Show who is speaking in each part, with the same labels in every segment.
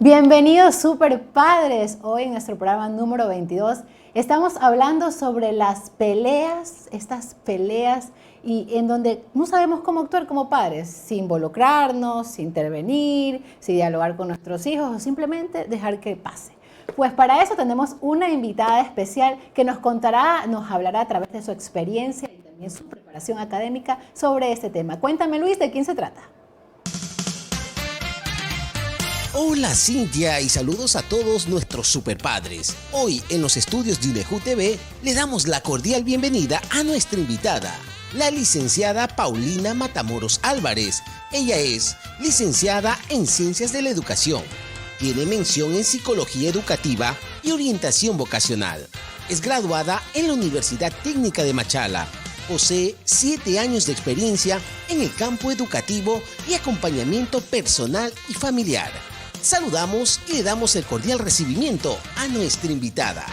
Speaker 1: Bienvenidos super padres. Hoy en nuestro programa número 22 estamos hablando sobre las peleas, estas peleas y en donde no sabemos cómo actuar como padres, sin involucrarnos, sin intervenir, sin dialogar con nuestros hijos o simplemente dejar que pase. Pues para eso tenemos una invitada especial que nos contará, nos hablará a través de su experiencia y también su preparación académica sobre este tema. Cuéntame, Luis, ¿de quién se trata?
Speaker 2: Hola Cintia y saludos a todos nuestros superpadres. Hoy en los estudios de UNEJU TV le damos la cordial bienvenida a nuestra invitada, la licenciada Paulina Matamoros Álvarez. Ella es licenciada en Ciencias de la Educación. Tiene mención en Psicología Educativa y Orientación Vocacional. Es graduada en la Universidad Técnica de Machala. Posee 7 años de experiencia en el campo educativo y acompañamiento personal y familiar. Saludamos y le damos el cordial recibimiento a nuestra invitada.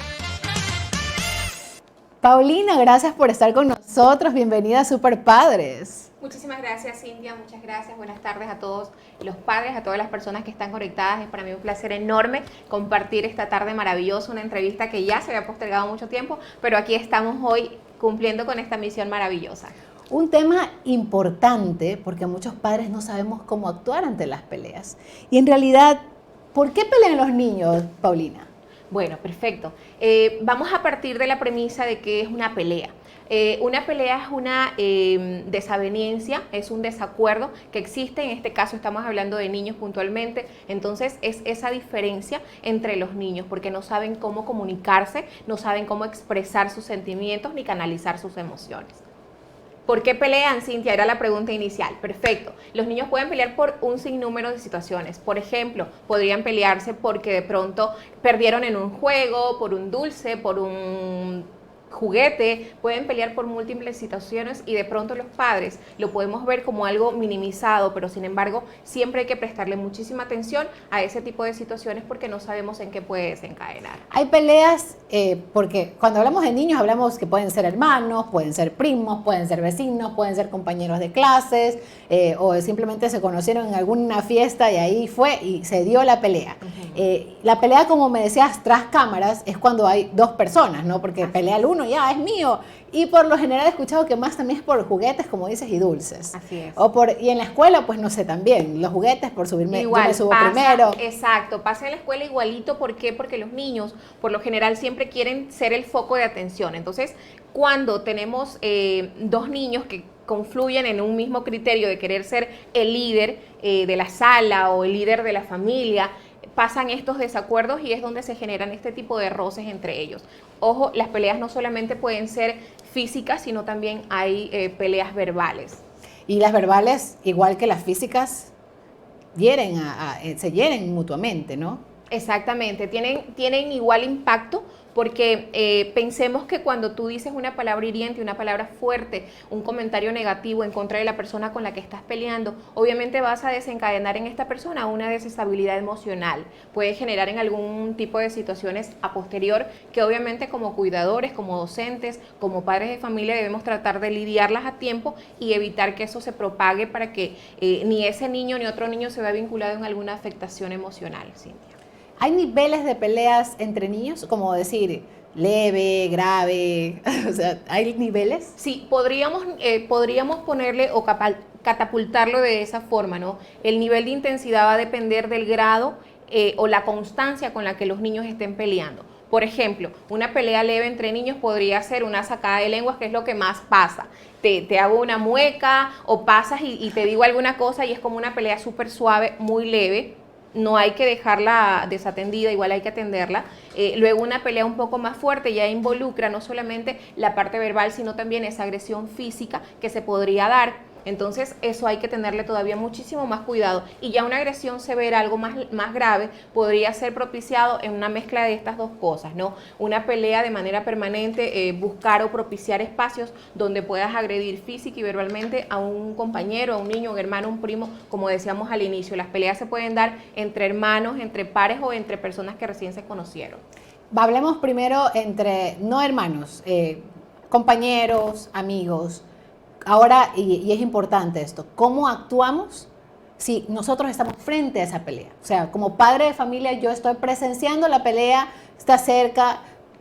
Speaker 1: Paulina, gracias por estar con nosotros. Bienvenida a Super Padres.
Speaker 3: Muchísimas gracias, Cintia. Muchas gracias. Buenas tardes a todos los padres, a todas las personas que están conectadas. Es para mí un placer enorme compartir esta tarde maravillosa, una entrevista que ya se había postergado mucho tiempo, pero aquí estamos hoy cumpliendo con esta misión maravillosa.
Speaker 1: Un tema importante porque muchos padres no sabemos cómo actuar ante las peleas. Y en realidad, ¿por qué pelean los niños, Paulina?
Speaker 3: Bueno, perfecto. Vamos a partir de la premisa de que es una pelea. Una pelea es una desaveniencia, es un desacuerdo que existe. En este caso estamos hablando de niños puntualmente. Entonces es esa diferencia entre los niños porque no saben cómo comunicarse, no saben cómo expresar sus sentimientos ni canalizar sus emociones. ¿Por qué pelean, Cintia? Era la pregunta inicial. Perfecto. Los niños pueden pelear por un sinnúmero de situaciones. Por ejemplo, podrían pelearse porque de pronto perdieron en un juego, por un dulce, por un juguete. Pueden pelear por múltiples situaciones y de pronto los padres lo podemos ver como algo minimizado, pero sin embargo siempre hay que prestarle muchísima atención a ese tipo de situaciones porque no sabemos en qué puede desencadenar.
Speaker 1: Hay peleas porque cuando hablamos de niños hablamos que pueden ser hermanos, pueden ser primos, pueden ser vecinos, pueden ser compañeros de clases o simplemente se conocieron en alguna fiesta y ahí fue y se dio la pelea. La pelea, como me decías, tras cámaras es cuando hay dos personas, ¿no? Porque pelea el uno, ya es mío. Y por lo general he escuchado que más también es por juguetes, como dices, y dulces.
Speaker 3: Así es.
Speaker 1: Y en la escuela, pues no sé, también los juguetes por subirme,
Speaker 3: igual,
Speaker 1: yo me subo
Speaker 3: pasa,
Speaker 1: primero.
Speaker 3: Exacto, pasa en la escuela igualito. ¿Por qué? Porque los niños, por lo general, siempre quieren ser el foco de atención. Entonces, cuando tenemos dos niños que confluyen en un mismo criterio de querer ser el líder de la sala o el líder de la familia, pasan estos desacuerdos y es donde se generan este tipo de roces entre ellos. Ojo, las peleas no solamente pueden ser físicas, sino también hay peleas verbales.
Speaker 1: Y las verbales, igual que las físicas, se hieren mutuamente, ¿no?
Speaker 3: Exactamente, tienen igual impacto porque pensemos que cuando tú dices una palabra hiriente, una palabra fuerte, un comentario negativo en contra de la persona con la que estás peleando, obviamente vas a desencadenar en esta persona una desestabilidad emocional. Puede generar en algún tipo de situaciones a posterior que obviamente como cuidadores, como docentes, como padres de familia debemos tratar de lidiarlas a tiempo y evitar que eso se propague para que ni ese niño ni otro niño se vea vinculado en alguna afectación emocional, Cintia.
Speaker 1: ¿Hay niveles de peleas entre niños? Como decir, leve, grave, o sea, ¿hay niveles?
Speaker 3: Sí, podríamos ponerle o catapultarlo de esa forma, ¿no? El nivel de intensidad va a depender del grado o la constancia con la que los niños estén peleando. Por ejemplo, una pelea leve entre niños podría ser una sacada de lenguas, que es lo que más pasa. Te hago una mueca o pasas y te digo alguna cosa y es como una pelea súper suave, muy leve. No hay que dejarla desatendida, igual hay que atenderla. Luego una pelea un poco más fuerte ya involucra no solamente la parte verbal, sino también esa agresión física que se podría dar. Entonces eso hay que tenerle todavía muchísimo más cuidado. Y ya una agresión severa, algo más grave, podría ser propiciado en una mezcla de estas dos cosas, ¿no? Una pelea de manera permanente, buscar o propiciar espacios donde puedas agredir física y verbalmente a un compañero, a un niño, un hermano, un primo, como decíamos al inicio. Las peleas se pueden dar entre hermanos, entre pares o entre personas que recién se conocieron.
Speaker 1: Hablemos primero entre, no hermanos, compañeros, amigos. Ahora, y es importante esto, ¿cómo actuamos si nosotros estamos frente a esa pelea? O sea, como padre de familia, yo estoy presenciando la pelea, está cerca,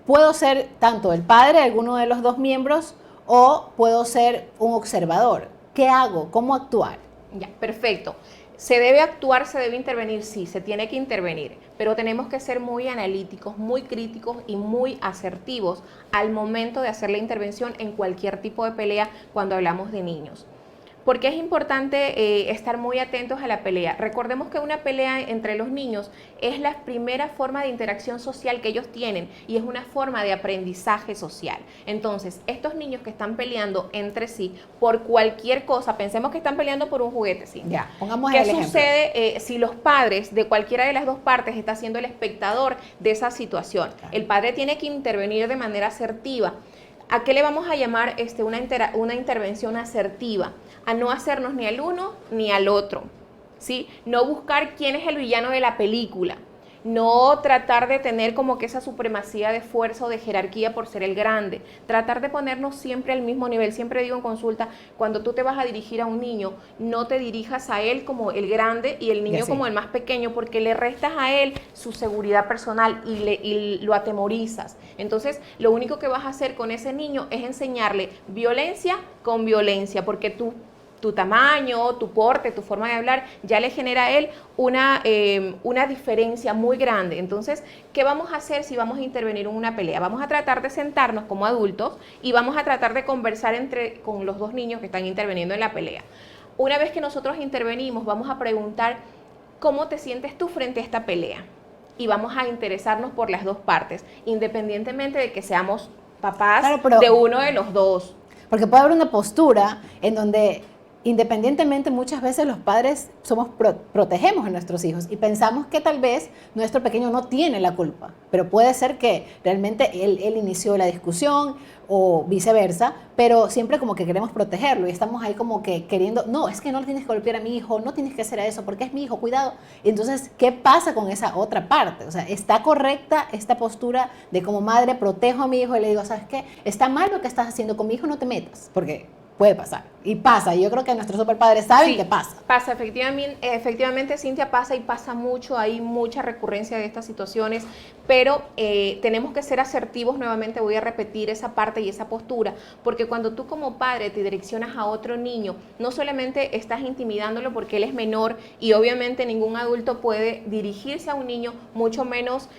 Speaker 1: puedo ser tanto el padre de alguno de los dos miembros o puedo ser un observador. ¿Qué hago? ¿Cómo actuar?
Speaker 3: Ya, perfecto. ¿Se debe actuar, se debe intervenir? Sí, se tiene que intervenir, pero tenemos que ser muy analíticos, muy críticos y muy asertivos al momento de hacer la intervención en cualquier tipo de pelea cuando hablamos de niños. Porque es importante estar muy atentos a la pelea. Recordemos que una pelea entre los niños es la primera forma de interacción social que ellos tienen y es una forma de aprendizaje social. Entonces, estos niños que están peleando entre sí por cualquier cosa, pensemos que están peleando por un juguete, ¿sí?
Speaker 1: Ya, pongamos
Speaker 3: ¿Qué
Speaker 1: el ejemplo.
Speaker 3: sucede si los padres de cualquiera de las dos partes está siendo el espectador de esa situación?
Speaker 1: Claro.
Speaker 3: El padre tiene que intervenir de manera asertiva. ¿A qué le vamos a llamar una intervención asertiva? A no hacernos ni al uno ni al otro, ¿sí? No buscar quién es el villano de la película, no tratar de tener como que esa supremacía de fuerza o de jerarquía por ser el grande, tratar de ponernos siempre al mismo nivel. Siempre digo en consulta, cuando tú te vas a dirigir a un niño, no te dirijas a él como el grande y el niño como el más pequeño, porque le restas a él su seguridad personal y lo atemorizas. Entonces, lo único que vas a hacer con ese niño es enseñarle violencia con violencia, porque tu tamaño, tu porte, tu forma de hablar, ya le genera a él una diferencia muy grande. Entonces, ¿qué vamos a hacer si vamos a intervenir en una pelea? Vamos a tratar de sentarnos como adultos y vamos a tratar de conversar con los dos niños que están interviniendo en la pelea. Una vez que nosotros intervenimos, vamos a preguntar, ¿cómo te sientes tú frente a esta pelea? Y vamos a interesarnos por las dos partes, independientemente de que seamos papás de uno de los dos.
Speaker 1: Porque puede haber una postura en donde independientemente muchas veces los padres protegemos a nuestros hijos y pensamos que tal vez nuestro pequeño no tiene la culpa, pero puede ser que realmente él inició la discusión o viceversa, pero siempre como que queremos protegerlo y estamos ahí como que queriendo, no, es que no tienes que golpear a mi hijo, no tienes que hacer eso porque es mi hijo, cuidado. Y entonces, ¿qué pasa con esa otra parte? O sea, ¿está correcta esta postura de como madre protejo a mi hijo y le digo, ¿sabes qué? Está mal lo que estás haciendo con mi hijo, no te metas, porque puede pasar. Y pasa. Y yo creo que nuestros superpadres saben que pasa.
Speaker 3: Pasa, efectivamente, Cintia, pasa y pasa mucho. Hay mucha recurrencia de estas situaciones, pero tenemos que ser asertivos. Nuevamente voy a repetir esa parte y esa postura, porque cuando tú como padre te direccionas a otro niño, no solamente estás intimidándolo porque él es menor y obviamente ningún adulto puede dirigirse a un niño, mucho menos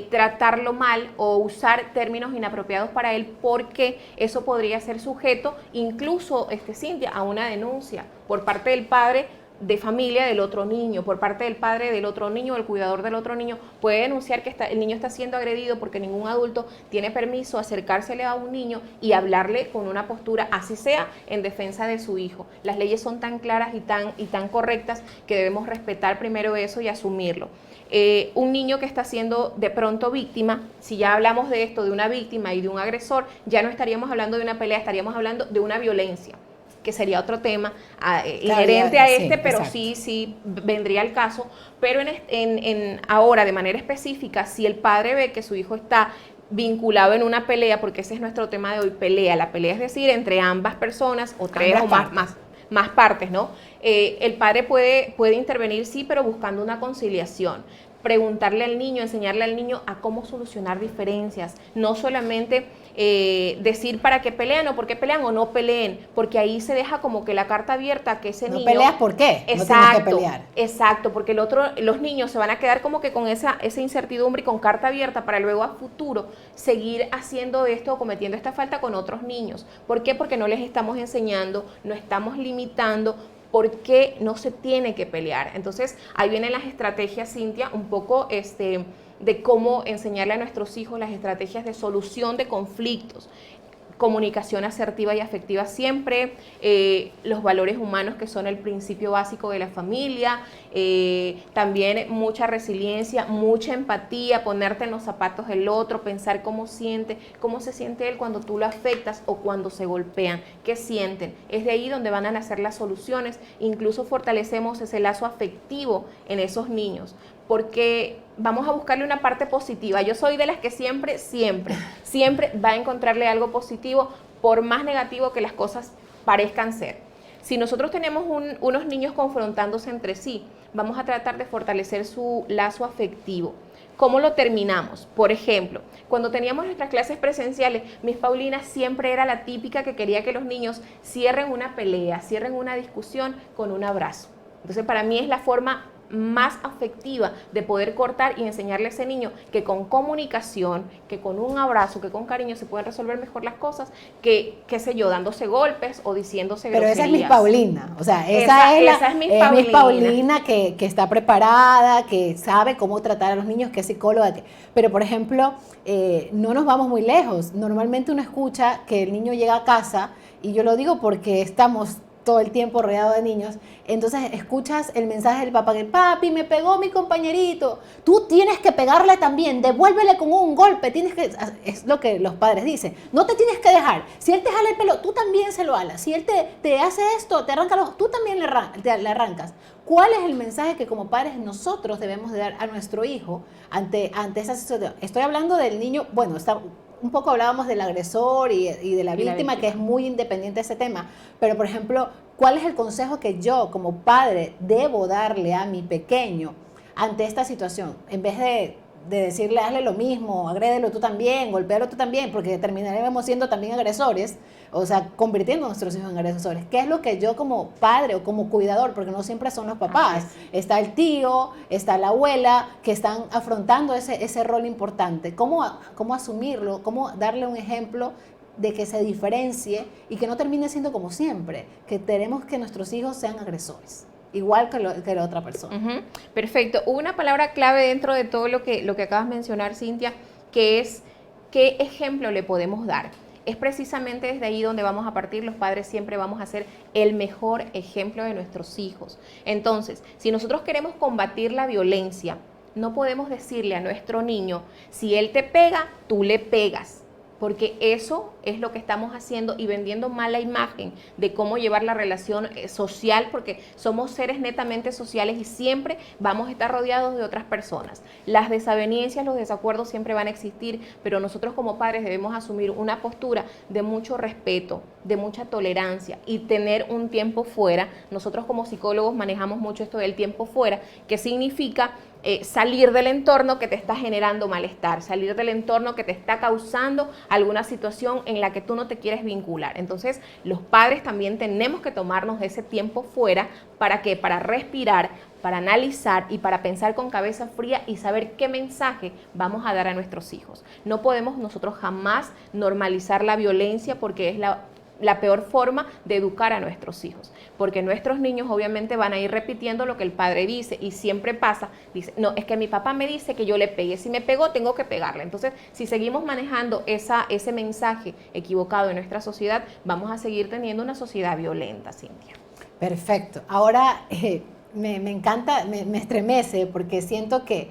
Speaker 3: tratarlo mal o usar términos inapropiados para él, porque eso podría ser sujeto incluso, Cintia, a una denuncia por parte del padre de familia del otro niño, por parte del padre del otro niño, el cuidador del otro niño, puede denunciar que el niño está siendo agredido porque ningún adulto tiene permiso acercársele a un niño y hablarle con una postura, así sea, en defensa de su hijo. Las leyes son tan claras y tan correctas que debemos respetar primero eso y asumirlo. Un niño que está siendo de pronto víctima, si ya hablamos de esto, de una víctima y de un agresor, ya no estaríamos hablando de una pelea, estaríamos hablando de una violencia, que sería otro tema inherente a este, pero exacto. sí vendría al caso. Pero ahora, de manera específica, si el padre ve que su hijo está vinculado en una pelea, porque ese es nuestro tema de hoy, pelea. La pelea es decir, entre ambas personas o tres o más partes, ¿no? El padre puede intervenir, sí, pero buscando una conciliación. Preguntarle al niño, enseñarle al niño a cómo solucionar diferencias, no solamente decir para qué pelean o por qué pelean o no peleen, porque ahí se deja como que la carta abierta a que ese niño...
Speaker 1: No peleas, ¿por qué?
Speaker 3: Exacto,
Speaker 1: no tienes que pelear.
Speaker 3: Exacto, porque los niños se van a quedar como que con esa incertidumbre y con carta abierta para luego a futuro seguir haciendo esto o cometiendo esta falta con otros niños. ¿Por qué? Porque no les estamos enseñando, no estamos limitando, porque no se tiene que pelear. Entonces, ahí vienen las estrategias, Cintia, un poco de cómo enseñarle a nuestros hijos las estrategias de solución de conflictos. Comunicación asertiva y afectiva siempre, los valores humanos que son el principio básico de la familia, también mucha resiliencia, mucha empatía, ponerte en los zapatos del otro, pensar cómo se siente él cuando tú lo afectas o cuando se golpean, qué sienten. Es de ahí donde van a nacer las soluciones, incluso fortalecemos ese lazo afectivo en esos niños, porque vamos a buscarle una parte positiva. Yo soy de las que siempre va a encontrarle algo positivo, por más negativo que las cosas parezcan ser. Si nosotros tenemos unos niños confrontándose entre sí, vamos a tratar de fortalecer su lazo afectivo. ¿Cómo lo terminamos? Por ejemplo, cuando teníamos nuestras clases presenciales, Miss Paulina siempre era la típica que quería que los niños cierren una pelea, cierren una discusión con un abrazo. Entonces, para mí es la forma más afectiva de poder cortar y enseñarle a ese niño que con comunicación, que con un abrazo, que con cariño se pueden resolver mejor las cosas que, qué sé yo, dándose golpes o diciéndose groserías.
Speaker 1: Pero esa es Miss Paulina, o sea, esa es Miss Paulina que está preparada, que sabe cómo tratar a los niños, que es psicóloga. Pero, por ejemplo, no nos vamos muy lejos. Normalmente uno escucha que el niño llega a casa, y yo lo digo porque estamos todo el tiempo rodeado de niños, entonces escuchas el mensaje del papá que papi, me pegó mi compañerito, tú tienes que pegarle también, devuélvele con un golpe, es lo que los padres dicen, no te tienes que dejar, si él te jala el pelo, tú también se lo jalas, si él te hace esto, te arranca los ojos, tú también le arrancas. ¿Cuál es el mensaje que como padres nosotros debemos de dar a nuestro hijo ante esa situación? Estoy hablando del niño, bueno, un poco hablábamos del agresor y de la víctima, que es muy independiente de ese tema, pero por ejemplo, ¿cuál es el consejo que yo como padre debo darle a mi pequeño ante esta situación? En vez de decirle, hazle lo mismo, agrédelo tú también, golpéalo tú también, porque terminaremos siendo también agresores, o sea, convirtiendo a nuestros hijos en agresores. ¿Qué es lo que yo como padre o como cuidador, porque no siempre son los papás, está el tío, está la abuela, que están afrontando ese rol importante? ¿Cómo asumirlo? ¿Cómo darle un ejemplo de que se diferencie y que no termine siendo como siempre, que tenemos que nuestros hijos sean agresores, igual que la otra persona?
Speaker 3: Perfecto. Una palabra clave dentro de todo lo que acabas de mencionar, Cintia, que es qué ejemplo le podemos dar. Es precisamente desde ahí donde vamos a partir. Los padres siempre vamos a ser el mejor ejemplo de nuestros hijos. Entonces, si nosotros queremos combatir la violencia, no podemos decirle a nuestro niño, si él te pega, tú le pegas. Porque eso es lo que estamos haciendo y vendiendo mala imagen de cómo llevar la relación social, porque somos seres netamente sociales y siempre vamos a estar rodeados de otras personas. Las desavenencias, los desacuerdos siempre van a existir, pero nosotros como padres debemos asumir una postura de mucho respeto, de mucha tolerancia y tener un tiempo fuera. Nosotros como psicólogos manejamos mucho esto del tiempo fuera, que significa salir del entorno que te está generando malestar, salir del entorno que te está causando alguna situación en la que tú no te quieres vincular. Entonces, los padres también tenemos que tomarnos ese tiempo fuera. ¿Para qué? Para respirar, para analizar y para pensar con cabeza fría y saber qué mensaje vamos a dar a nuestros hijos. No podemos nosotros jamás normalizar la violencia, porque es la peor forma de educar a nuestros hijos, porque nuestros niños obviamente van a ir repitiendo lo que el padre dice y siempre pasa, dice, no, es que mi papá me dice que yo le pegue, si me pegó tengo que pegarle. Entonces, si seguimos manejando ese mensaje equivocado en nuestra sociedad, vamos a seguir teniendo una sociedad violenta, Cintia.
Speaker 1: Perfecto. Ahora, me encanta, me estremece, porque siento que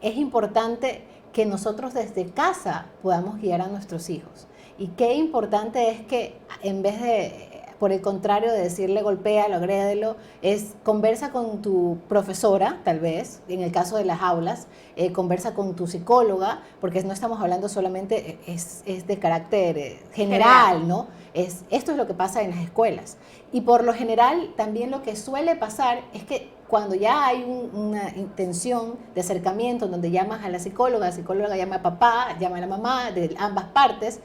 Speaker 1: es importante que nosotros desde casa podamos guiar a nuestros hijos. Y qué importante es que en vez de, por el contrario, de decirle golpéalo, agrédelo, es conversa con tu profesora, tal vez, en el caso de las aulas, conversa con tu psicóloga, porque no estamos hablando solamente, es de carácter general, ¿no? Esto es lo que pasa en las escuelas. Y por lo general, también lo que suele pasar es que cuando ya hay una intención de acercamiento, donde llamas a la psicóloga llama a papá, llama a la mamá, de ambas partes,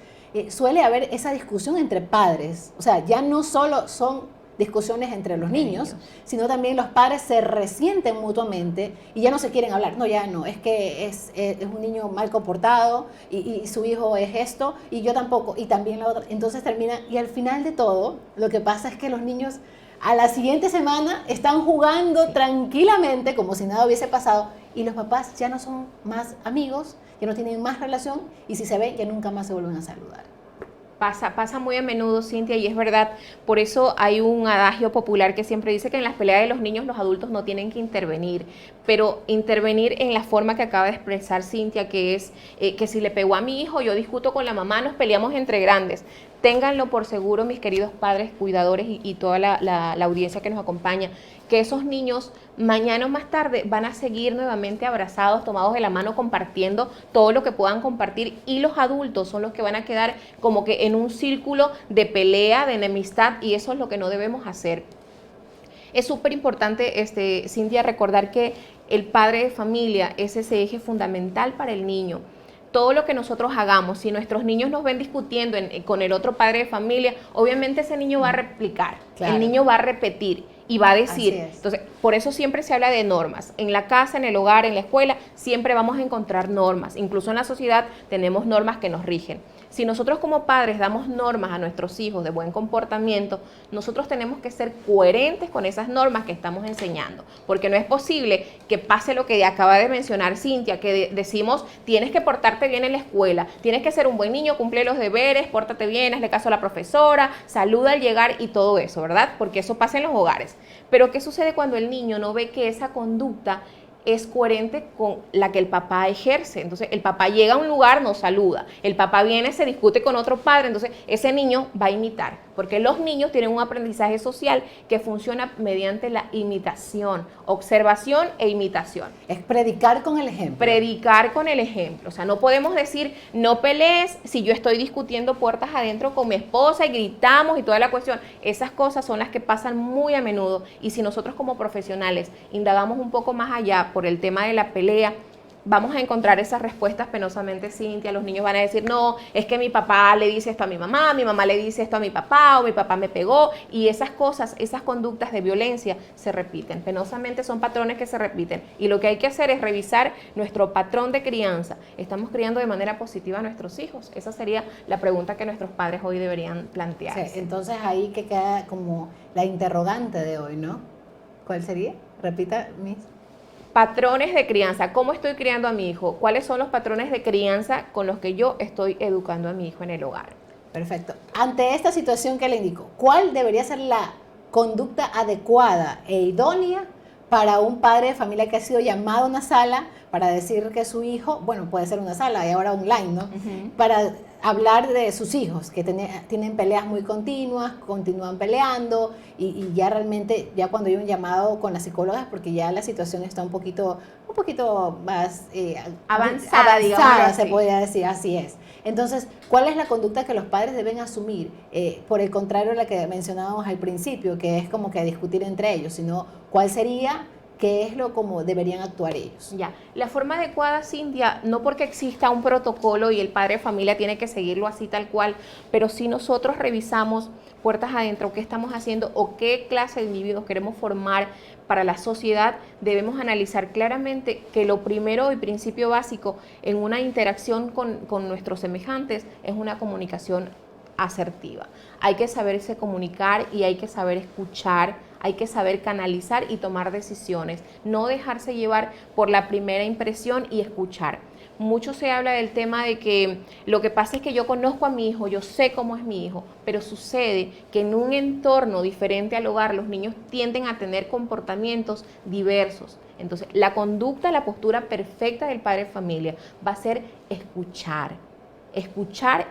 Speaker 1: suele haber esa discusión entre padres. O sea, ya no solo son discusiones entre los niños, sino también los padres se resienten mutuamente y ya no se quieren hablar. No, ya no, es que es un niño mal comportado y su hijo es esto y yo tampoco, y también la otra. Entonces termina, y al final de todo, lo que pasa es que los niños a la siguiente semana están jugando tranquilamente como si nada hubiese pasado, y los papás ya no son más amigos, ya no tienen más relación, y si se ven ya nunca más se vuelven a saludar.
Speaker 3: Pasa muy a menudo, Cintia, y es verdad. Por eso hay un adagio popular que siempre dice que en las peleas de los niños los adultos no tienen que intervenir, pero intervenir en la forma que acaba de expresar Cintia, que es que si le pegó a mi hijo, yo discuto con la mamá, nos peleamos entre grandes. Ténganlo por seguro, mis queridos padres, cuidadores y toda la audiencia que nos acompaña, que esos niños mañana o más tarde van a seguir nuevamente abrazados, tomados de la mano, compartiendo todo lo que puedan compartir, y los adultos son los que van a quedar como que en un círculo de pelea, de enemistad, y eso es lo que no debemos hacer. Es súper importante, Cintia, recordar que el padre de familia es ese eje fundamental para el niño. Todo lo que nosotros hagamos, si nuestros niños nos ven discutiendo con el otro padre de familia, obviamente ese niño va a replicar, claro. El niño va a repetir y va a decir. Entonces, por eso siempre se habla de normas. En la casa, en el hogar, en la escuela, siempre vamos a encontrar normas. Incluso en la sociedad tenemos normas que nos rigen. Si nosotros como padres damos normas a nuestros hijos de buen comportamiento, nosotros tenemos que ser coherentes con esas normas que estamos enseñando, porque no es posible que pase lo que acaba de mencionar Cintia, que decimos, tienes que portarte bien en la escuela, tienes que ser un buen niño, cumple los deberes, pórtate bien, hazle caso a la profesora, saluda al llegar y todo eso, ¿verdad? Porque eso pasa en los hogares. Pero ¿qué sucede cuando el niño no ve que esa conducta es coherente con la que el papá ejerce? Entonces, el papá llega a un lugar, no saluda. El papá viene, se discute con otro padre, entonces ese niño va a imitar. Porque los niños tienen un aprendizaje social que funciona mediante la imitación, observación e imitación.
Speaker 1: Es predicar con el ejemplo.
Speaker 3: Predicar con el ejemplo. O sea, no podemos decir, no pelees si yo estoy discutiendo puertas adentro con mi esposa y gritamos y toda la cuestión. Esas cosas son las que pasan muy a menudo. Y si nosotros como profesionales indagamos un poco más allá por el tema de la pelea, vamos a encontrar esas respuestas penosamente, Cintia. Los niños van a decir, no, es que mi papá le dice esto a mi mamá le dice esto a mi papá, o mi papá me pegó, y esas cosas, esas conductas de violencia se repiten. Penosamente son patrones que se repiten, y lo que hay que hacer es revisar nuestro patrón de crianza. ¿Estamos criando de manera positiva a nuestros hijos? Esa sería la pregunta que nuestros padres hoy deberían plantearse.
Speaker 1: Sí, entonces ahí que queda como la interrogante de hoy, ¿no? ¿Cuál sería? Repita, Miss.
Speaker 3: Patrones de crianza. ¿Cómo estoy criando a mi hijo? ¿Cuáles son los patrones de crianza con los que yo estoy educando a mi hijo en el hogar?
Speaker 1: Perfecto. Ante esta situación que le indico, ¿cuál debería ser la conducta adecuada e idónea para un padre de familia que ha sido llamado a una sala para decir que su hijo, bueno, puede ser una sala y ahora online, ¿no? Para hablar de sus hijos, que tienen peleas muy continuas, continúan peleando y ya realmente, ya cuando hay un llamado con las psicólogas, porque ya la situación está un poquito más
Speaker 3: avanzada, digamos,
Speaker 1: se podría decir, así es. Entonces, ¿cuál es la conducta que los padres deben asumir? Por el contrario a la que mencionábamos al principio, que es como que discutir entre ellos, sino ¿cuál sería? ¿Qué es lo como deberían actuar ellos?
Speaker 3: Ya, la forma adecuada, Cintia, no porque exista un protocolo y el padre de familia tiene que seguirlo así tal cual, pero si nosotros revisamos puertas adentro qué estamos haciendo o qué clase de individuos queremos formar para la sociedad, debemos analizar claramente que lo primero y principio básico en una interacción con nuestros semejantes es una comunicación asertiva. Hay que saberse comunicar y hay que saber escuchar, hay que saber canalizar y tomar decisiones, no dejarse llevar por la primera impresión y escuchar. Mucho se habla del tema de que lo que pasa es que yo conozco a mi hijo, yo sé cómo es mi hijo, pero sucede que en un entorno diferente al hogar los niños tienden a tener comportamientos diversos. Entonces, la conducta, la postura perfecta del padre de familia va a ser escuchar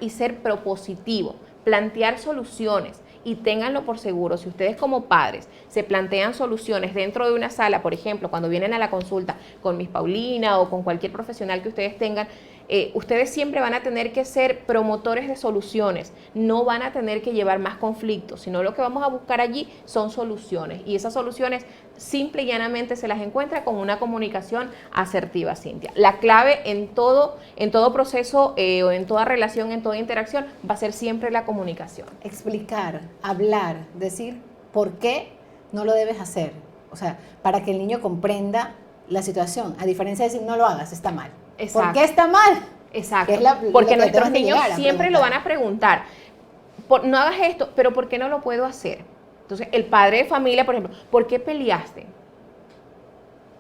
Speaker 3: y ser propositivo, plantear soluciones. Y ténganlo por seguro, si ustedes como padres se plantean soluciones dentro de una sala, por ejemplo, cuando vienen a la consulta con Miss Paulina o con cualquier profesional que ustedes tengan, ustedes siempre van a tener que ser promotores de soluciones, no van a tener que llevar más conflictos, sino lo que vamos a buscar allí son soluciones. Y esas soluciones simple y llanamente se las encuentra con una comunicación asertiva, Cintia. La clave en todo proceso o en toda relación, en toda interacción, va a ser siempre la comunicación.
Speaker 1: Explicar, hablar, decir por qué no lo debes hacer. O sea, para que el niño comprenda la situación, a diferencia de decir no lo hagas, está mal.
Speaker 3: Exacto.
Speaker 1: ¿Por qué está mal?
Speaker 3: Exacto. Porque nuestros niños siempre lo van a preguntar. No hagas esto, pero ¿por qué no lo puedo hacer? Entonces, el padre de familia, por ejemplo, ¿por qué peleaste?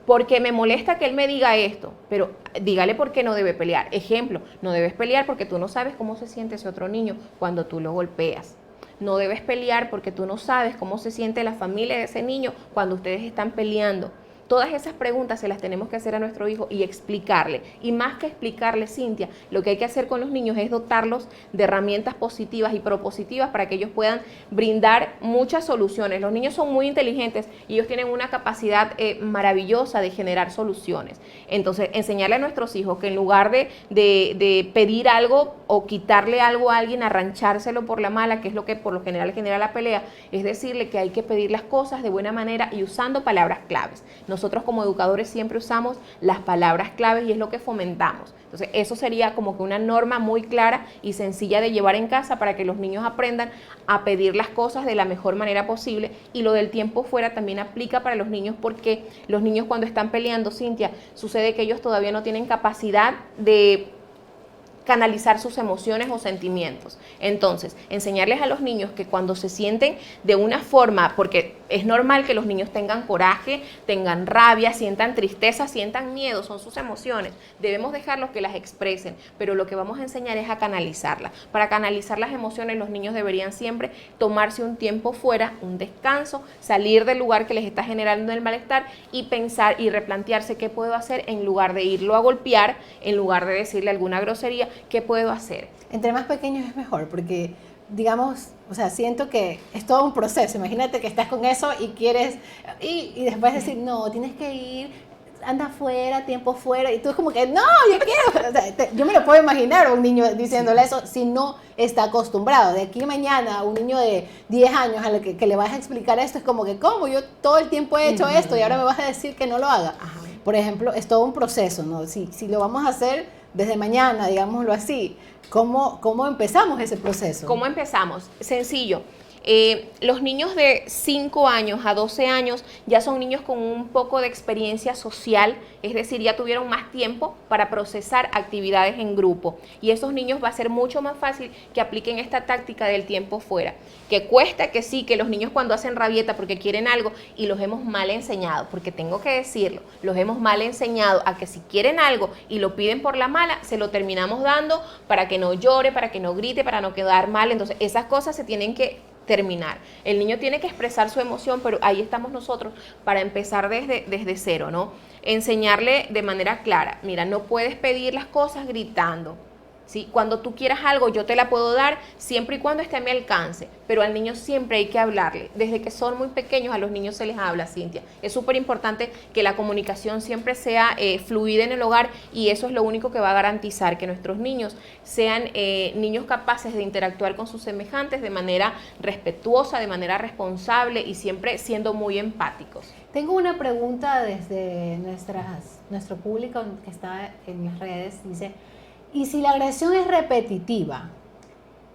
Speaker 3: Porque me molesta que él me diga esto, pero dígale por qué no debe pelear. Ejemplo, no debes pelear porque tú no sabes cómo se siente ese otro niño cuando tú lo golpeas. No debes pelear porque tú no sabes cómo se siente la familia de ese niño cuando ustedes están peleando. Todas esas preguntas se las tenemos que hacer a nuestro hijo y explicarle. Y más que explicarle, Cintia, lo que hay que hacer con los niños es dotarlos de herramientas positivas y propositivas para que ellos puedan brindar muchas soluciones. Los niños son muy inteligentes y ellos tienen una capacidad maravillosa de generar soluciones. Entonces, enseñarle a nuestros hijos que en lugar de pedir algo o quitarle algo a alguien, arranchárselo por la mala, que es lo que por lo general genera la pelea, es decirle que hay que pedir las cosas de buena manera y usando palabras claves. Nosotros como educadores siempre usamos las palabras claves y es lo que fomentamos. Entonces, eso sería como que una norma muy clara y sencilla de llevar en casa para que los niños aprendan a pedir las cosas de la mejor manera posible. Y lo del tiempo fuera también aplica para los niños, porque los niños cuando están peleando, Cintia, sucede que ellos todavía no tienen capacidad de canalizar sus emociones o sentimientos. Entonces, enseñarles a los niños que cuando se sienten de una forma, porque es normal que los niños tengan coraje, tengan rabia, sientan tristeza, sientan miedo, son sus emociones, debemos dejarlos que las expresen, pero lo que vamos a enseñar es a canalizarlas. Para canalizar las emociones, los niños deberían siempre tomarse un tiempo fuera, un descanso, salir del lugar que les está generando el malestar y pensar y replantearse qué puedo hacer en lugar de irlo a golpear, en lugar de decirle alguna grosería. ¿Qué puedo hacer?
Speaker 1: Entre más pequeños es mejor, porque, digamos, o sea, siento que es todo un proceso. Imagínate que estás con eso y quieres, y después decir, no, tienes que ir, anda afuera, tiempo fuera, y tú es como que, no, yo quiero. O sea, yo me lo puedo imaginar a un niño diciéndole eso si no está acostumbrado. De aquí a mañana, a un niño de 10 años al que le vas a explicar esto, es como que, ¿cómo? Yo todo el tiempo he hecho esto y ahora me vas a decir que no lo haga.
Speaker 3: Ajá.
Speaker 1: Por ejemplo, es todo un proceso, ¿no? Si lo vamos a hacer desde mañana, digámoslo así, ¿cómo empezamos ese proceso?
Speaker 3: ¿Cómo empezamos? Sencillo. Los niños de 5 años a 12 años ya son niños con un poco de experiencia social, es decir, ya tuvieron más tiempo para procesar actividades en grupo. Y esos niños va a ser mucho más fácil que apliquen esta táctica del tiempo fuera. Que cuesta, que sí, que los niños cuando hacen rabieta porque quieren algo y los hemos mal enseñado, porque tengo que decirlo, los hemos mal enseñado a que si quieren algo y lo piden por la mala, se lo terminamos dando para que no llore, para que no grite, para no quedar mal. Entonces, esas cosas se tienen que terminar. El niño tiene que expresar su emoción, pero ahí estamos nosotros para empezar desde cero, ¿no? Enseñarle de manera clara, mira, no puedes pedir las cosas gritando, ¿sí? Cuando tú quieras algo, yo te la puedo dar siempre y cuando esté a mi alcance, pero al niño siempre hay que hablarle. Desde que son muy pequeños a los niños se les habla, Cintia. Es súper importante que la comunicación siempre sea fluida en el hogar y eso es lo único que va a garantizar que nuestros niños sean niños capaces de interactuar con sus semejantes de manera respetuosa, de manera responsable y siempre siendo muy empáticos.
Speaker 1: Tengo una pregunta desde nuestro público que está en las redes. Dice, ¿y si la agresión es repetitiva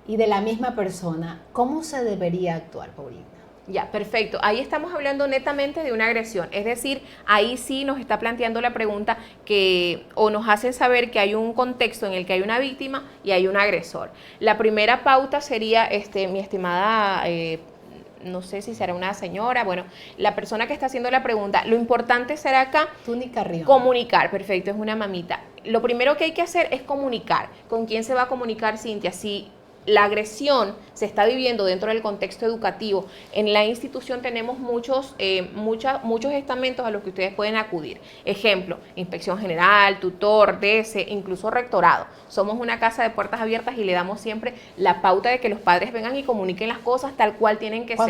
Speaker 1: y de la misma persona, cómo se debería actuar, Paulina?
Speaker 3: Ya, perfecto. Ahí estamos hablando netamente de una agresión. Es decir, ahí sí nos está planteando la pregunta o nos hace saber que hay un contexto en el que hay una víctima y hay un agresor. La primera pauta sería, mi estimada no sé si será una señora, bueno, la persona que está haciendo la pregunta, lo importante será acá comunicar, perfecto, es una mamita. Lo primero que hay que hacer es comunicar. ¿Con quién se va a comunicar, Cintia? Si la agresión se está viviendo dentro del contexto educativo, en la institución tenemos muchos estamentos a los que ustedes pueden acudir. Ejemplo, Inspección General, tutor, DS, incluso rectorado. Somos una casa de puertas abiertas y le damos siempre la pauta de que los padres vengan y comuniquen las cosas tal cual tienen que ser.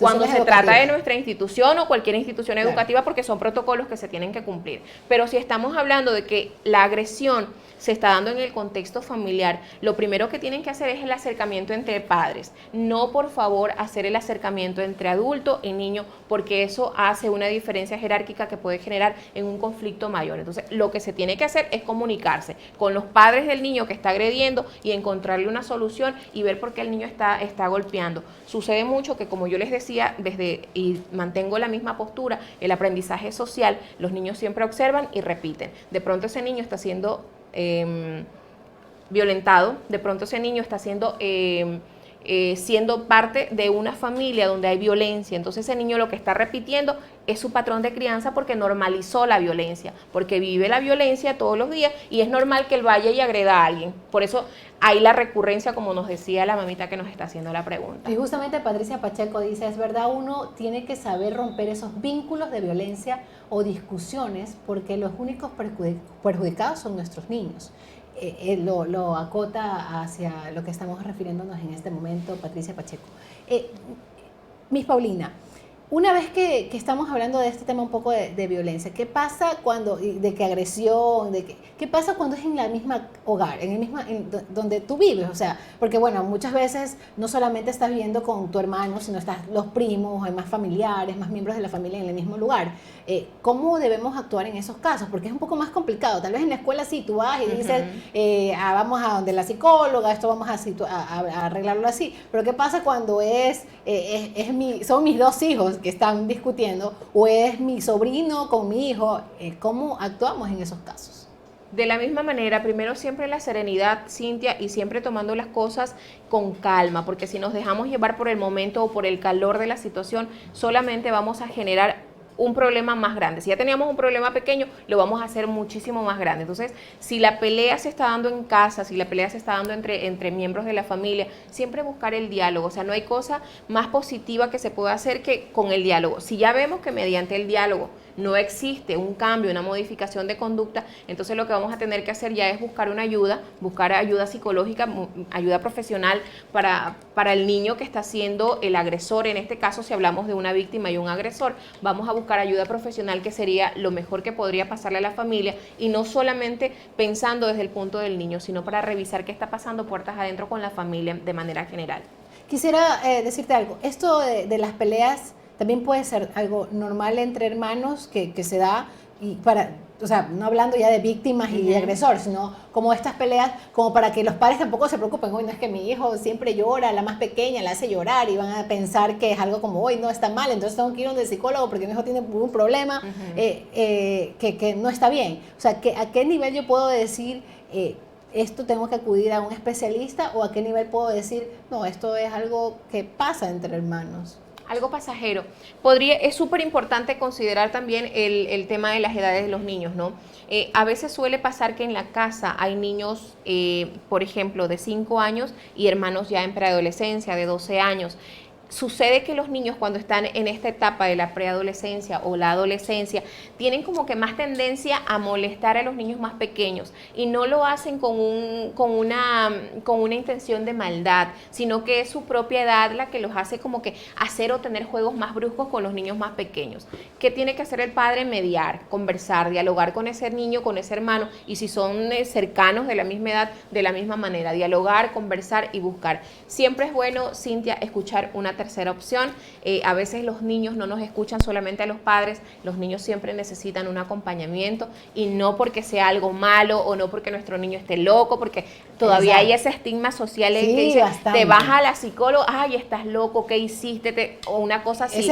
Speaker 3: Cuando se trata de nuestra institución o cualquier institución educativa, porque son protocolos que se tienen que cumplir. Pero si estamos hablando de que la agresión se está dando en el contexto familiar, lo primero que tienen que hacer es el acercamiento entre padres. No, por favor, hacer el acercamiento entre adulto y niño, porque eso hace una diferencia jerárquica que puede generar en un conflicto mayor. Entonces, lo que se tiene que hacer es comunicarse con los padres del niño que está agrediendo y encontrarle una solución y ver por qué el niño está golpeando. Sucede mucho que, como yo les decía, y mantengo la misma postura, el aprendizaje social, los niños siempre observan y repiten. De pronto ese niño está siendo violentado, de pronto ese niño está siendo parte de una familia donde hay violencia, entonces ese niño lo que está repitiendo es su patrón de crianza porque normalizó la violencia, porque vive la violencia todos los días y es normal que él vaya y agreda a alguien. Por eso hay la recurrencia, como nos decía la mamita que nos está haciendo la pregunta.
Speaker 1: Y justamente Patricia Pacheco dice, es verdad, uno tiene que saber romper esos vínculos de violencia o discusiones porque los únicos perjudicados son nuestros niños. Lo acota hacia lo que estamos refiriéndonos en este momento, Patricia Pacheco. Miss Paulina, una vez que estamos hablando de este tema un poco de violencia, ¿qué pasa cuando, de que agresión, qué pasa cuando es en la misma hogar, donde tú vives? O sea, porque bueno, muchas veces no solamente estás viviendo con tu hermano, sino estás los primos, hay más familiares, más miembros de la familia en el mismo lugar. ¿Cómo debemos actuar en esos casos? Porque es un poco más complicado. Tal vez en la escuela sí, tú vas y dices, vamos a donde la psicóloga, esto vamos a arreglarlo así. Pero ¿qué pasa cuando son mis dos hijos que están discutiendo o es mi sobrino con mi hijo? ¿Cómo actuamos en esos casos?
Speaker 3: De la misma manera, primero siempre la serenidad, Cintia, y siempre tomando las cosas con calma, porque si nos dejamos llevar por el momento o por el calor de la situación, solamente vamos a generar un problema más grande. Si ya teníamos un problema pequeño, lo vamos a hacer muchísimo más grande. Entonces, si la pelea se está dando en casa, si la pelea se está dando entre miembros de la familia, siempre buscar el diálogo. O sea, no hay cosa más positiva que se pueda hacer que con el diálogo. Si ya vemos que mediante el diálogo no existe un cambio, una modificación de conducta, entonces lo que vamos a tener que hacer ya es buscar una ayuda, buscar ayuda psicológica, ayuda profesional para el niño que está siendo el agresor. En este caso, si hablamos de una víctima y un agresor, vamos a buscar ayuda profesional, que sería lo mejor que podría pasarle a la familia, y no solamente pensando desde el punto del niño, sino para revisar qué está pasando puertas adentro con la familia de manera general.
Speaker 1: Quisiera decirte algo, esto de las peleas también puede ser algo normal entre hermanos que se da, y o sea, no hablando ya de víctimas y de agresor, sino como estas peleas, como para que los padres tampoco se preocupen. Hoy no es que mi hijo siempre llora, la más pequeña la hace llorar, y van a pensar que es algo como, hoy no está mal, entonces tengo que ir a un psicólogo porque mi hijo tiene un problema que no está bien. O sea, ¿a qué nivel yo puedo decir esto tengo que acudir a un especialista, o a qué nivel puedo decir, no, esto es algo que pasa entre hermanos?
Speaker 3: Algo pasajero. Es súper importante considerar también el tema de las edades de los niños, ¿no? A veces suele pasar que en la casa hay niños, por ejemplo, de 5 años y hermanos ya en preadolescencia, de 12 años. Sucede que los niños, cuando están en esta etapa de la preadolescencia o la adolescencia, tienen como que más tendencia a molestar a los niños más pequeños, y no lo hacen con una intención de maldad, sino que es su propia edad la que los hace como que hacer o tener juegos más bruscos con los niños más pequeños. ¿Qué tiene que hacer el padre? Mediar, conversar, dialogar con ese niño, con ese hermano, y si son cercanos de la misma edad, de la misma manera, dialogar, conversar y buscar. Siempre es bueno, Cintia, escuchar una tercera opción. A veces los niños no nos escuchan solamente a los padres, los niños siempre necesitan un acompañamiento, y no porque sea algo malo o no porque nuestro niño esté loco, porque todavía hay ese estigma social en que dice, te vas a la psicóloga, ay, estás loco, ¿qué hiciste? O una cosa así.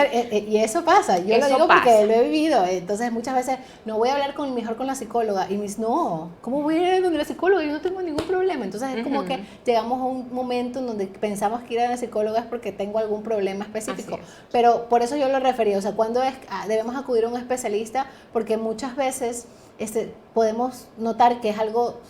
Speaker 1: Y eso pasa, yo lo digo porque lo he vivido. Entonces muchas veces no voy a hablar mejor con la psicóloga, y me dice, no, ¿cómo voy a ir donde la psicóloga? Yo no tengo ningún problema. Entonces es como que llegamos a un momento en donde pensamos que ir a la psicóloga es porque tengo algún problema específico. Pero por eso yo lo referí, o sea, cuando debemos acudir a un especialista, porque muchas veces podemos notar que es algo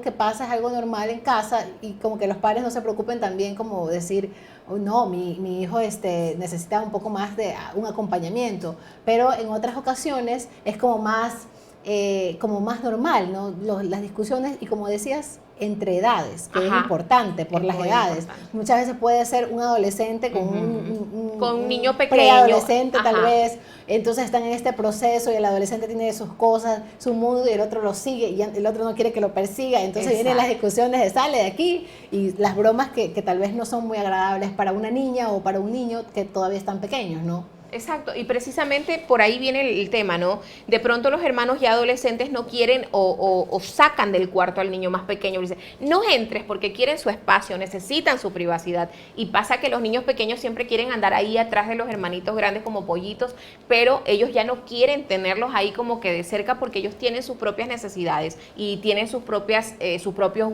Speaker 1: que pasa, es algo normal en casa, y como que los padres no se preocupen también, como decir, oh, no, mi hijo necesita un poco más de un acompañamiento, pero en otras ocasiones es como más normal, ¿no? Las discusiones, y como decías, entre edades, que es importante por las edades. Importante. Muchas veces puede ser un adolescente con un
Speaker 3: niño pequeño,
Speaker 1: preadolescente tal vez, entonces están en este proceso y el adolescente tiene sus cosas, su mundo, y el otro lo sigue y el otro no quiere que lo persiga, entonces vienen las discusiones de sale de aquí, y las bromas que tal vez no son muy agradables para una niña o para un niño que todavía están pequeños, ¿no?
Speaker 3: Exacto, y precisamente por ahí viene el tema, ¿no? De pronto los hermanos ya adolescentes no quieren o sacan del cuarto al niño más pequeño, dicen, no entres, porque quieren su espacio, necesitan su privacidad, y pasa que los niños pequeños siempre quieren andar ahí atrás de los hermanitos grandes como pollitos, pero ellos ya no quieren tenerlos ahí como que de cerca, porque ellos tienen sus propias necesidades y tienen sus propios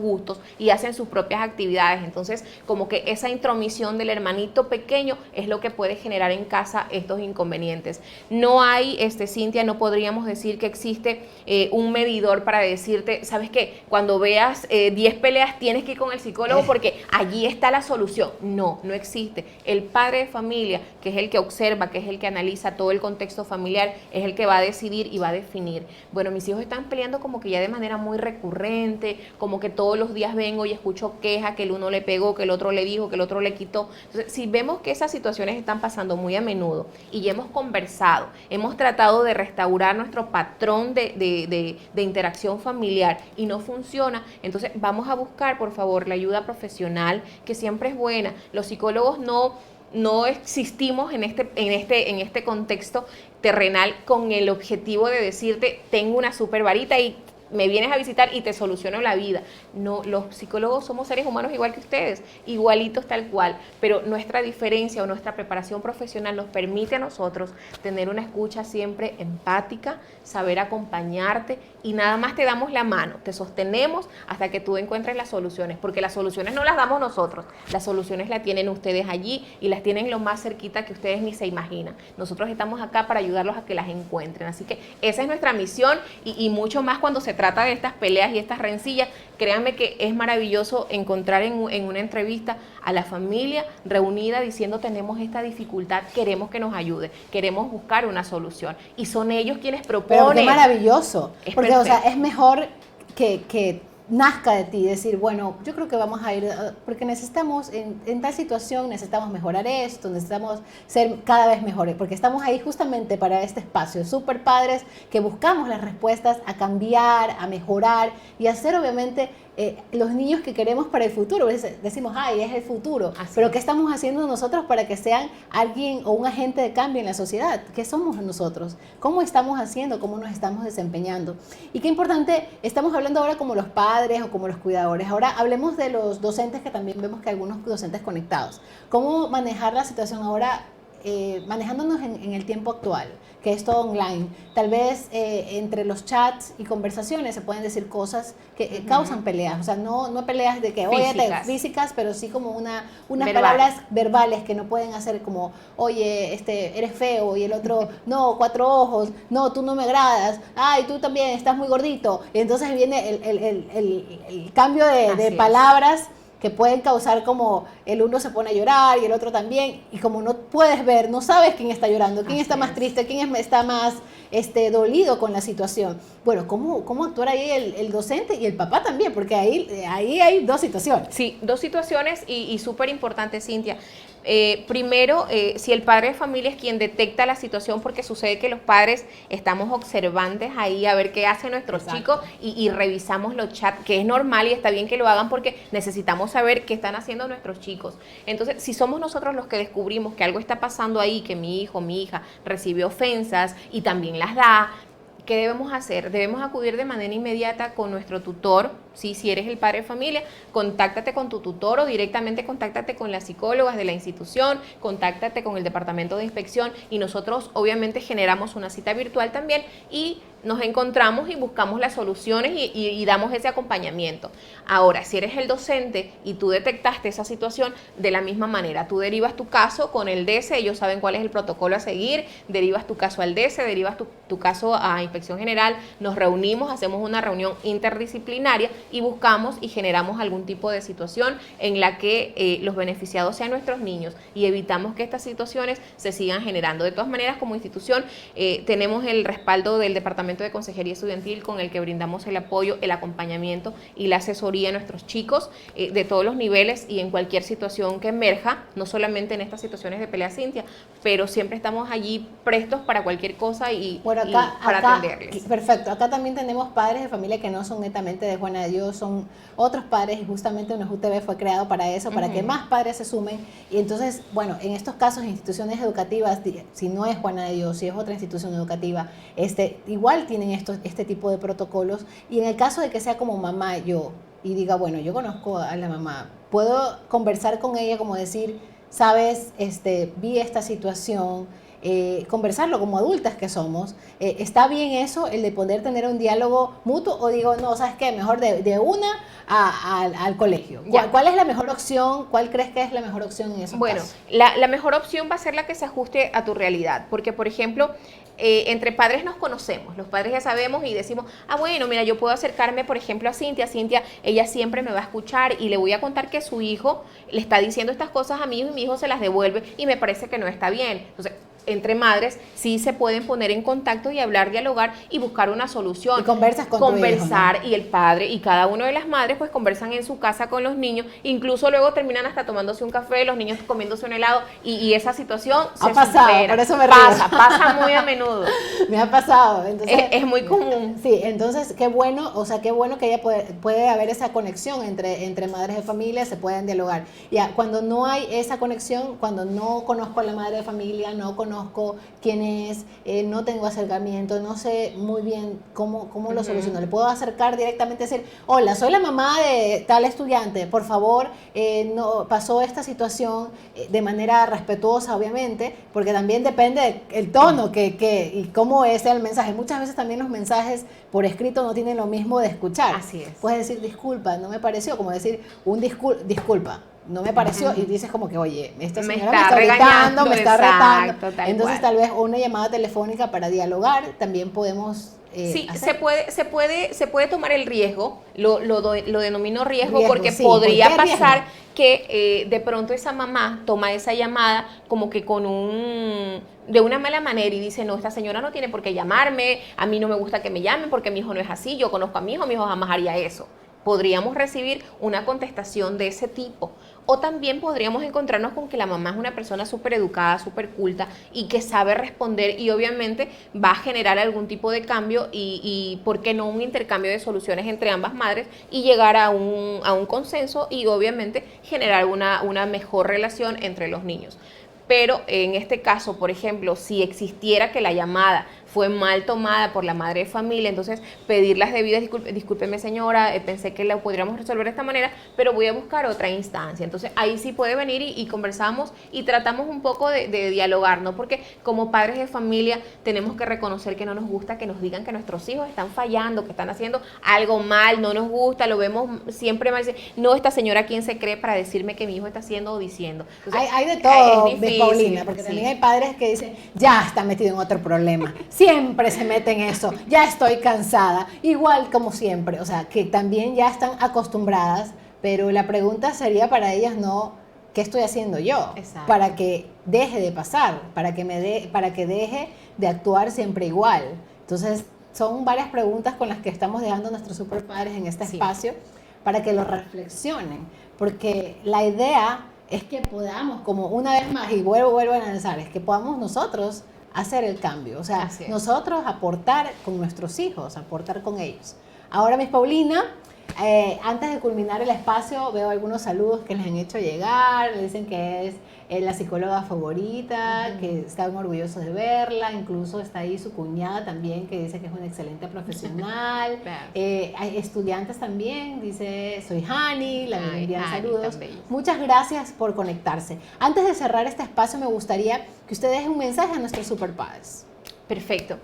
Speaker 3: gustos y hacen sus propias actividades. Entonces como que esa intromisión del hermanito pequeño es lo que puede generar en casa estos ciertos inconvenientes. No hay, Cintia, no podríamos decir que existe un medidor para decirte, ¿sabes qué? Cuando veas 10 peleas tienes que ir con el psicólogo porque allí está la solución. No, no existe. El padre de familia, que es el que observa, que es el que analiza todo el contexto familiar, es el que va a decidir y va a definir. Bueno, mis hijos están peleando como que ya de manera muy recurrente, como que todos los días vengo y escucho queja, que el uno le pegó, que el otro le dijo, que el otro le quitó. Entonces, si vemos que esas situaciones están pasando muy a menudo y ya hemos conversado, hemos tratado de restaurar nuestro patrón de interacción familiar y no funciona, entonces vamos a buscar, por favor, la ayuda profesional, que siempre es buena. Los psicólogos no existimos en este contexto terrenal con el objetivo de decirte, tengo una super varita y me vienes a visitar y te soluciono la vida. No, los psicólogos somos seres humanos igual que ustedes, igualitos tal cual, pero nuestra diferencia o nuestra preparación profesional nos permite a nosotros tener una escucha siempre empática, saber acompañarte y nada más te damos la mano, te sostenemos hasta que tú encuentres las soluciones, porque las soluciones no las damos nosotros, las soluciones las tienen ustedes allí y las tienen lo más cerquita que ustedes ni se imaginan. Nosotros estamos acá para ayudarlos a que las encuentren, así que esa es nuestra misión y mucho más cuando se trata de estas peleas y estas rencillas. Créanme que es maravilloso encontrar en una entrevista a la familia reunida diciendo tenemos esta dificultad, queremos que nos ayude, queremos buscar una solución. Y son ellos quienes proponen.
Speaker 1: Pero qué maravilloso, porque
Speaker 3: perfecto.
Speaker 1: o sea, es mejor que nazca de ti, decir, bueno, yo creo que vamos a ir, porque necesitamos, en tal situación necesitamos mejorar esto, necesitamos ser cada vez mejores, porque estamos ahí justamente para este espacio, super padres, que buscamos las respuestas a cambiar, a mejorar y a ser obviamente los niños que queremos para el futuro. Decimos, ay, es el futuro, pero ¿qué estamos haciendo nosotros para que sean alguien o un agente de cambio en la sociedad? ¿Qué somos nosotros? ¿Cómo estamos haciendo? ¿Cómo nos estamos desempeñando? Y qué importante, estamos hablando ahora como los padres o como los cuidadores. Ahora hablemos de los docentes, que también vemos que hay algunos docentes conectados. ¿Cómo manejar la situación ahora? Manejándonos en el tiempo actual, que es todo online, tal vez entre los chats y conversaciones se pueden decir cosas que causan peleas, o sea, no peleas de que, oye, físicas, pero sí como unas palabras verbales que no pueden hacer como, oye, eres feo, y el otro, no, 4 ojos, no, tú no me agradas, ay, tú también estás muy gordito, y entonces viene el cambio de palabras que pueden causar como el uno se pone a llorar y el otro también, y como no puedes ver, no sabes quién está llorando, quién está más triste, quién está más dolido con la situación. Bueno, ¿cómo actuar ahí el docente y el papá también? Porque ahí hay dos situaciones.
Speaker 3: Sí, dos situaciones y súper importante, Cintia. Primero, si el padre de familia es quien detecta la situación, porque sucede que los padres estamos observantes ahí a ver qué hacen nuestros chicos y revisamos los chats, que es normal y está bien que lo hagan porque necesitamos saber qué están haciendo nuestros chicos. Entonces, si somos nosotros los que descubrimos que algo está pasando ahí, que mi hijo, mi hija recibe ofensas y también las da, ¿qué debemos hacer? Debemos acudir de manera inmediata con nuestro tutor. ¿Sí? Si eres el padre de familia, contáctate con tu tutor o directamente contáctate con las psicólogas de la institución, contáctate con el departamento de inspección y nosotros obviamente generamos una cita virtual también y nos encontramos y buscamos las soluciones y damos ese acompañamiento. Ahora, si eres el docente y tú detectaste esa situación, de la misma manera, tú derivas tu caso con el DC, ellos saben cuál es el protocolo a seguir, derivas tu caso al DC, derivas tu caso a Inspección General, nos reunimos, hacemos una reunión interdisciplinaria y buscamos y generamos algún tipo de situación en la que los beneficiados sean nuestros niños y evitamos que estas situaciones se sigan generando. De todas maneras, como institución, tenemos el respaldo del Departamento de Consejería Estudiantil con el que brindamos el apoyo, el acompañamiento y la asesoría a nuestros chicos de todos los niveles y en cualquier situación que emerja, no solamente en estas situaciones de pelea, Cintia, pero siempre estamos allí prestos para cualquier cosa y para atenderles.
Speaker 1: Perfecto, acá también tenemos padres de familia que no son netamente de Juana de Dios, son otros padres y justamente UNEJU TV fue creado para eso, para que más padres se sumen y entonces, bueno, en estos casos instituciones educativas, si no es Juana de Dios, si es otra institución educativa, igual tienen este tipo de protocolos y en el caso de que sea como mamá yo y diga, bueno, yo conozco a la mamá, puedo conversar con ella como decir, sabes, vi esta situación, conversarlo como adultas que somos. ¿Está bien eso, el de poder tener un diálogo mutuo? O digo, no, ¿sabes qué? Mejor de una al colegio. ¿Cuál es la mejor opción? ¿Cuál crees que es la mejor opción en esos casos?
Speaker 3: La mejor opción va a ser la que se ajuste a tu realidad, porque por ejemplo, entre padres nos conocemos, los padres ya sabemos y decimos, bueno, mira, yo puedo acercarme por ejemplo a Cintia, ella siempre me va a escuchar y le voy a contar que su hijo le está diciendo estas cosas a mi hijo y mi hijo se las devuelve y me parece que no está bien. Entonces, entre madres sí se pueden poner en contacto y hablar, dialogar y buscar una solución.
Speaker 1: Y conversas con tu hijo, ¿no?
Speaker 3: Y el padre y cada una de las madres pues conversan en su casa con los niños, incluso luego terminan hasta tomándose un café, los niños comiéndose un helado y esa situación se
Speaker 1: pasado, por eso me río.
Speaker 3: Pasa muy a menudo.
Speaker 1: Me ha pasado. Entonces,
Speaker 3: es muy común.
Speaker 1: Sí, entonces qué bueno, o sea, qué bueno que puede haber esa conexión entre madres de familia, se pueden dialogar. Ya, cuando no hay esa conexión, cuando no conozco a la madre de familia, no conozco quién es, no tengo acercamiento, no sé muy bien cómo lo soluciono. Le puedo acercar directamente y decir, hola, soy la mamá de tal estudiante, por favor, no pasó esta situación de manera respetuosa, obviamente, porque también depende del tono y cómo es el mensaje. Muchas veces también los mensajes por escrito no tienen lo mismo de escuchar.
Speaker 3: Así es.
Speaker 1: Puedes decir, disculpa, no me pareció, como decir, disculpa. No me pareció, y dices como que, oye, esta señora me está gritando, me está retando. Entonces tal vez una llamada telefónica para dialogar, también podemos
Speaker 3: sí,
Speaker 1: hacer.
Speaker 3: se puede tomar el riesgo, lo denomino riesgo porque sí, podría pasar que de pronto esa mamá toma esa llamada como que de una mala manera y dice, no, esta señora no tiene por qué llamarme, a mí no me gusta que me llamen porque mi hijo no es así, yo conozco a mi hijo jamás haría eso. Podríamos recibir una contestación de ese tipo. O también podríamos encontrarnos con que la mamá es una persona súper educada, súper culta y que sabe responder y obviamente va a generar algún tipo de cambio y ¿por qué no un intercambio de soluciones entre ambas madres y llegar a un consenso y obviamente generar una mejor relación entre los niños? Pero en este caso, por ejemplo, si existiera que la llamada fue mal tomada por la madre de familia, entonces pedir las debidas discúlpeme señora, pensé que la podríamos resolver de esta manera, pero voy a buscar otra instancia. Entonces ahí sí puede venir y conversamos y tratamos un poco de dialogar, ¿no? Porque como padres de familia tenemos que reconocer que no nos gusta que nos digan que nuestros hijos están fallando, que están haciendo algo mal, no nos gusta, lo vemos siempre mal. No, esta señora, ¿quién se cree para decirme que mi hijo está haciendo o diciendo? Entonces,
Speaker 1: hay de todo, Paulina, porque también hay padres que dicen, ya está metido en otro problema, siempre se mete en eso, ya estoy cansada, igual como siempre, o sea, que también ya están acostumbradas, pero la pregunta sería para ellas no, ¿qué estoy haciendo yo?
Speaker 3: Exacto.
Speaker 1: Para que deje de pasar, para que deje de actuar siempre igual. Entonces, son varias preguntas con las que estamos dejando a nuestros superpadres en este espacio para que lo reflexionen, porque la idea es que podamos, como una vez más, y vuelvo a lanzar, es que podamos nosotros hacer el cambio, o sea, nosotros aportar con nuestros hijos, aportar con ellos. Ahora, Miss Paulina, antes de culminar el espacio, veo algunos saludos que les han hecho llegar, le dicen que es la psicóloga favorita, que están orgullosos de verla, incluso está ahí su cuñada también, que dice que es una excelente profesional.
Speaker 3: Claro.
Speaker 1: Hay estudiantes también, dice, soy Hani, la envían saludos.
Speaker 3: También.
Speaker 1: Muchas gracias por conectarse. Antes de cerrar este espacio, me gustaría que usted deje un mensaje a nuestros superpadres.
Speaker 3: Perfecto.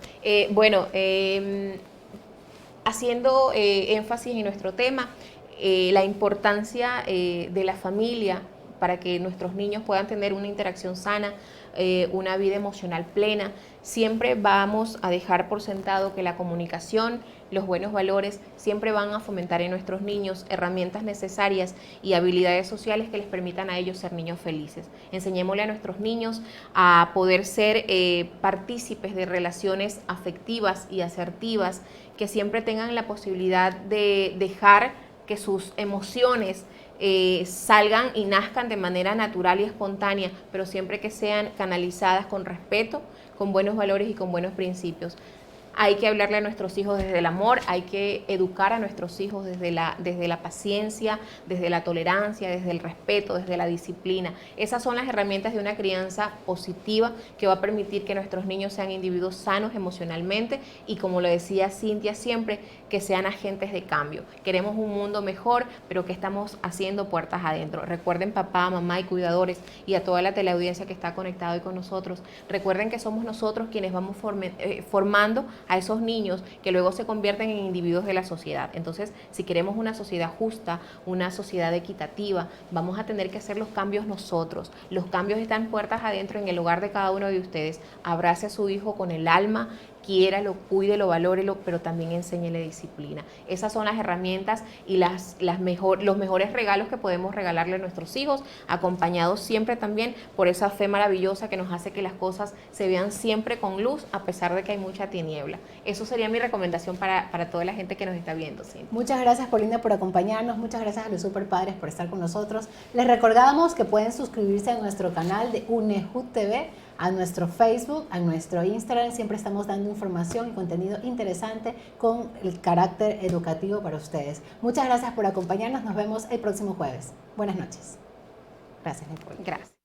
Speaker 3: Haciendo énfasis en nuestro tema, la importancia de la familia para que nuestros niños puedan tener una interacción sana, una vida emocional plena. Siempre vamos a dejar por sentado que la comunicación, los buenos valores, siempre van a fomentar en nuestros niños herramientas necesarias y habilidades sociales que les permitan a ellos ser niños felices. Enseñémosle a nuestros niños a poder ser partícipes de relaciones afectivas y asertivas, que siempre tengan la posibilidad de dejar que sus emociones salgan y nazcan de manera natural y espontánea, pero siempre que sean canalizadas con respeto, con buenos valores y con buenos principios. Hay que hablarle a nuestros hijos desde el amor, hay que educar a nuestros hijos desde la paciencia, desde la tolerancia, desde el respeto, desde la disciplina. Esas son las herramientas de una crianza positiva que va a permitir que nuestros niños sean individuos sanos emocionalmente y, como lo decía Cintia siempre, que sean agentes de cambio. Queremos un mundo mejor, pero ¿qué estamos haciendo puertas adentro? Recuerden, papá, mamá y cuidadores, y a toda la teleaudiencia que está conectada hoy con nosotros, recuerden que somos nosotros quienes vamos formando a esos niños que luego se convierten en individuos de la sociedad. Entonces, si queremos una sociedad justa, una sociedad equitativa, vamos a tener que hacer los cambios nosotros. Los cambios están puertas adentro en el hogar de cada uno de ustedes. Abrace a su hijo con el alma, quiéralo, cuídelo, valórelo, pero también enséñele disciplina. Esas son las herramientas y los mejores regalos que podemos regalarle a nuestros hijos, acompañados siempre también por esa fe maravillosa que nos hace que las cosas se vean siempre con luz, a pesar de que hay mucha tiniebla. Eso sería mi recomendación para toda la gente que nos está viendo. ¿Sí?
Speaker 1: Muchas gracias, Paulinda, por acompañarnos. Muchas gracias a los super padres por estar con nosotros. Les recordamos que pueden suscribirse a nuestro canal de UNEJUT TV, a nuestro Facebook, a nuestro Instagram. Siempre estamos dando información y contenido interesante con el carácter educativo para ustedes. Muchas gracias por acompañarnos. Nos vemos el próximo jueves. Buenas noches. Gracias, Nicole.
Speaker 3: Gracias.